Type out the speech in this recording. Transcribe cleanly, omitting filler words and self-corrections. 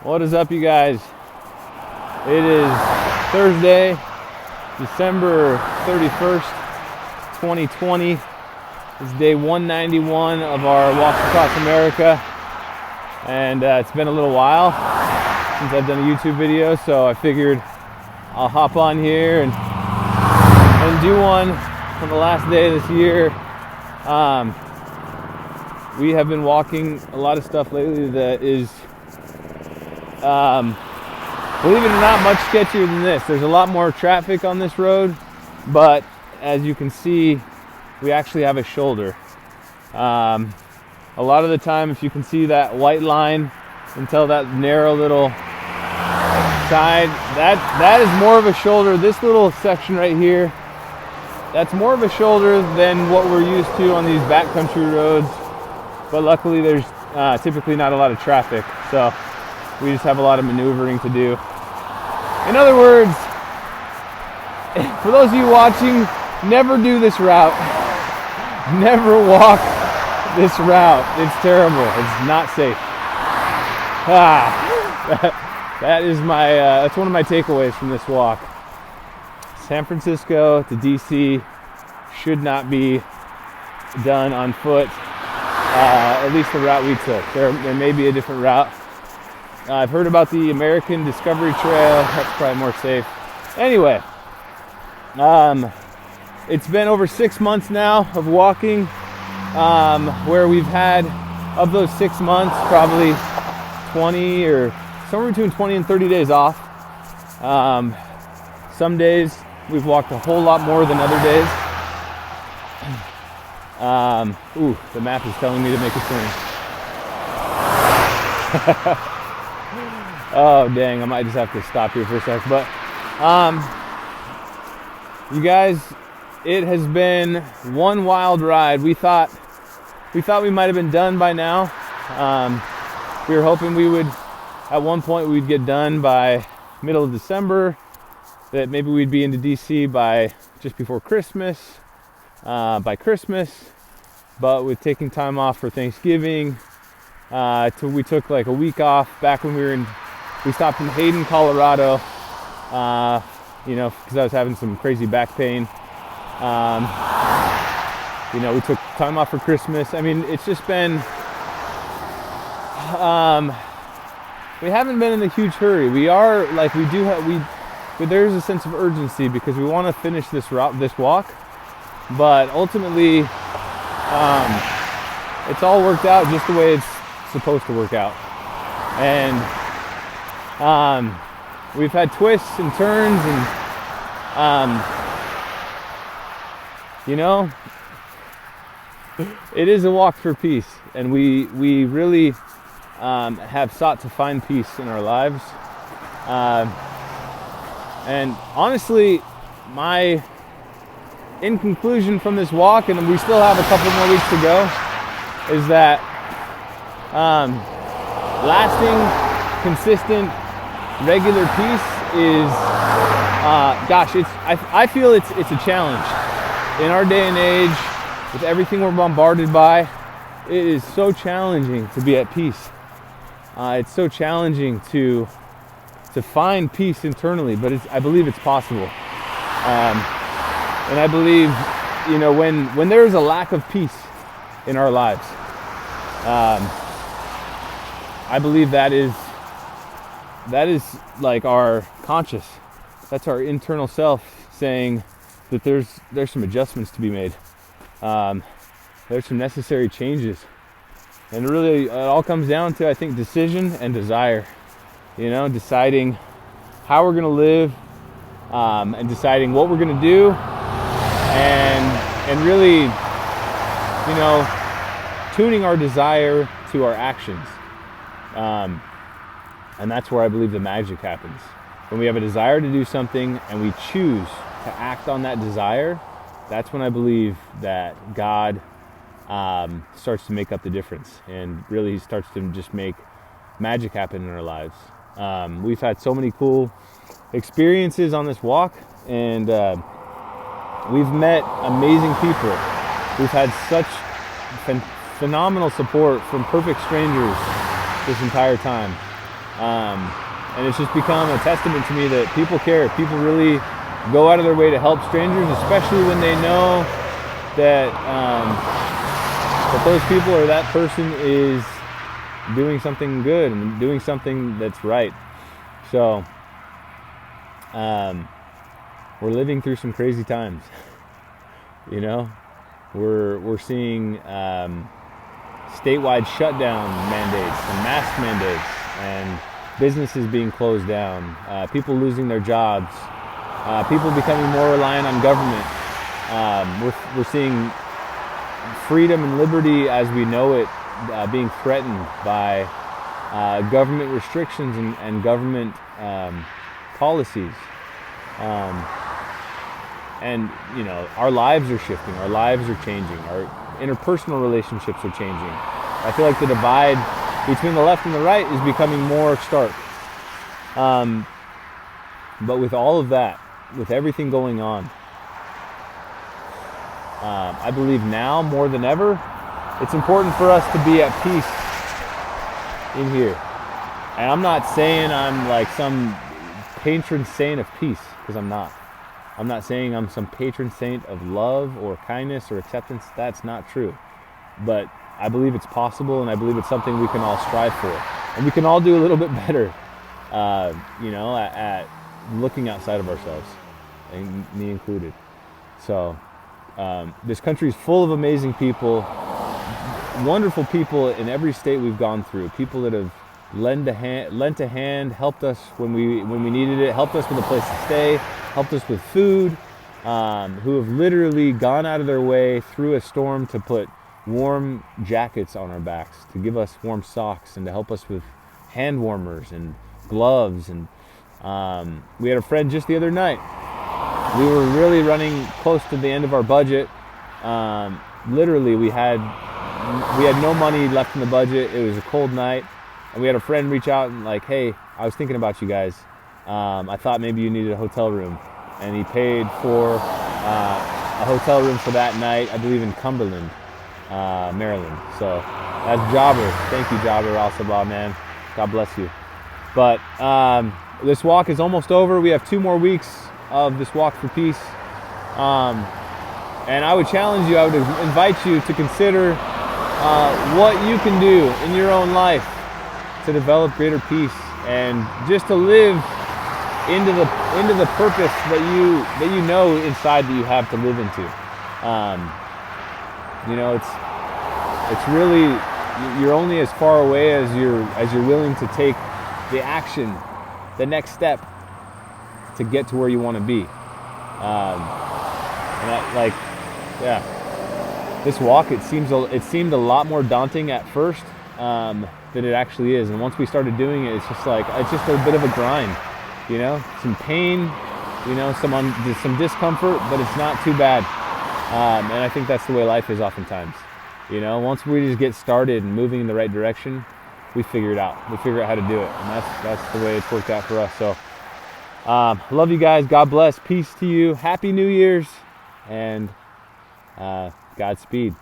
What is up, you guys? It is Thursday, December 31st, 2020. It's day 191 of our Walks Across America. And it's been a little while since I've done a YouTube video, so I figured I'll hop on here and do one on the last day of this year. We have been walking a lot of stuff lately that is, believe it or not, much sketchier than this. There's a lot more traffic on this road, but as you can see, we actually have a shoulder. A lot of the time, if you can see that white line until that narrow little side, that is more of a shoulder. This little section right here, that's more of a shoulder than what we're used to on these backcountry roads. But luckily, there's typically not a lot of traffic, so we just have a lot of maneuvering to do. In other words, for those of you watching, never do this route. Never walk this route. It's terrible. It's not safe. That's one of my takeaways from this walk. San Francisco to DC should not be done on foot. At least the route we took. There may be a different route. I've heard about the American Discovery Trail. That's probably more safe. Anyway, it's been over 6 months now of walking, where we've had, of those 6 months, probably 20 or somewhere between 20 and 30 days off. Some days we've walked a whole lot more than other days. The map is telling me to make a turn. Oh dang, I might just have to stop here for a sec. But you guys, it has been one wild ride. We thought we might have been done by now. We were hoping we would, at one point, we'd get done by middle of December. That maybe we'd be into DC by just before Christmas. By Christmas, but with taking time off for Thanksgiving, we took like a week off back when we stopped in Hayden, Colorado, because I was having some crazy back pain. We took time off for Christmas. I mean, it's just been, we haven't been in a huge hurry. There's a sense of urgency because we want to finish this walk. But ultimately, it's all worked out just the way it's supposed to work out. And we've had twists and turns, and it is a walk for peace. And we really have sought to find peace in our lives. And honestly, in conclusion from this walk, and we still have a couple more weeks to go, is that lasting, consistent, regular peace is, I feel it's a challenge. In our day and age, with everything we're bombarded by, it is so challenging to be at peace. It's so challenging to find peace internally, but I believe it's possible. And I believe, when there is a lack of peace in our lives, I believe that is like our conscious. That's our internal self saying that there's some adjustments to be made. There's some necessary changes. And really, it all comes down to, I think, decision and desire. Deciding how we're going to live, and deciding what we're going to do. And really, tuning our desire to our actions. And that's where I believe the magic happens. When we have a desire to do something and we choose to act on that desire, that's when I believe that God starts to make up the difference. And really, he starts to just make magic happen in our lives. We've had so many cool experiences on this walk, and we've met amazing people. We've had such phenomenal support from perfect strangers this entire time. And it's just become a testament to me that people care. People really go out of their way to help strangers, especially when they know that that those people or that person is doing something good and doing something that's right. So we're living through some crazy times. You know, we're seeing statewide shutdown mandates and mask mandates, and businesses being closed down, people losing their jobs, people becoming more reliant on government. We're seeing freedom and liberty as we know it being threatened by government restrictions and government policies. And you know, our lives are shifting, our lives are changing, our interpersonal relationships are changing. I feel like the divide between the left and the right is becoming more stark. But with all of that, with everything going on, I believe now more than ever, it's important for us to be at peace in here. And I'm not saying I'm like some patron saint of peace, because I'm not. I'm not saying I'm some patron saint of love or kindness or acceptance. That's not true. But I believe it's possible, and I believe it's something we can all strive for. And we can all do a little bit better, you know, at looking outside of ourselves, and me included. So this country is full of amazing people, wonderful people in every state we've gone through, people that have lent a hand, helped us when we needed it, helped us with a place to stay, helped us with food, who have literally gone out of their way through a storm to put warm jackets on our backs, to give us warm socks, and to help us with hand warmers and gloves. And we had a friend just the other night. We were really running close to the end of our budget. Literally, we had no money left in the budget. It was a cold night, and we had a friend reach out and like, hey, I was thinking about you guys. I thought maybe you needed a hotel room. And he paid for a hotel room for that night, I believe in Cumberland, Maryland. So that's Jobber. Thank you, Jobber Al-Sabah, man. God bless you. But this walk is almost over. We have 2 more weeks of this walk for peace. And I would challenge you, I would invite you to consider what you can do in your own life to develop greater peace and just to live into the purpose that you know inside that you have to live into. You know, it's really, you're only as far away as you're willing to take the action, the next step to get to where you want to be. This walk, it seemed a lot more daunting at first than it actually is. And once we started doing it, it's just a bit of a grind. You know, some pain, you know, some discomfort, but it's not too bad. And I think that's the way life is oftentimes. You know, once we just get started and moving in the right direction, we figure it out. We figure out how to do it. And that's the way it's worked out for us. So, love you guys. God bless. Peace to you. Happy New Year's. And Godspeed.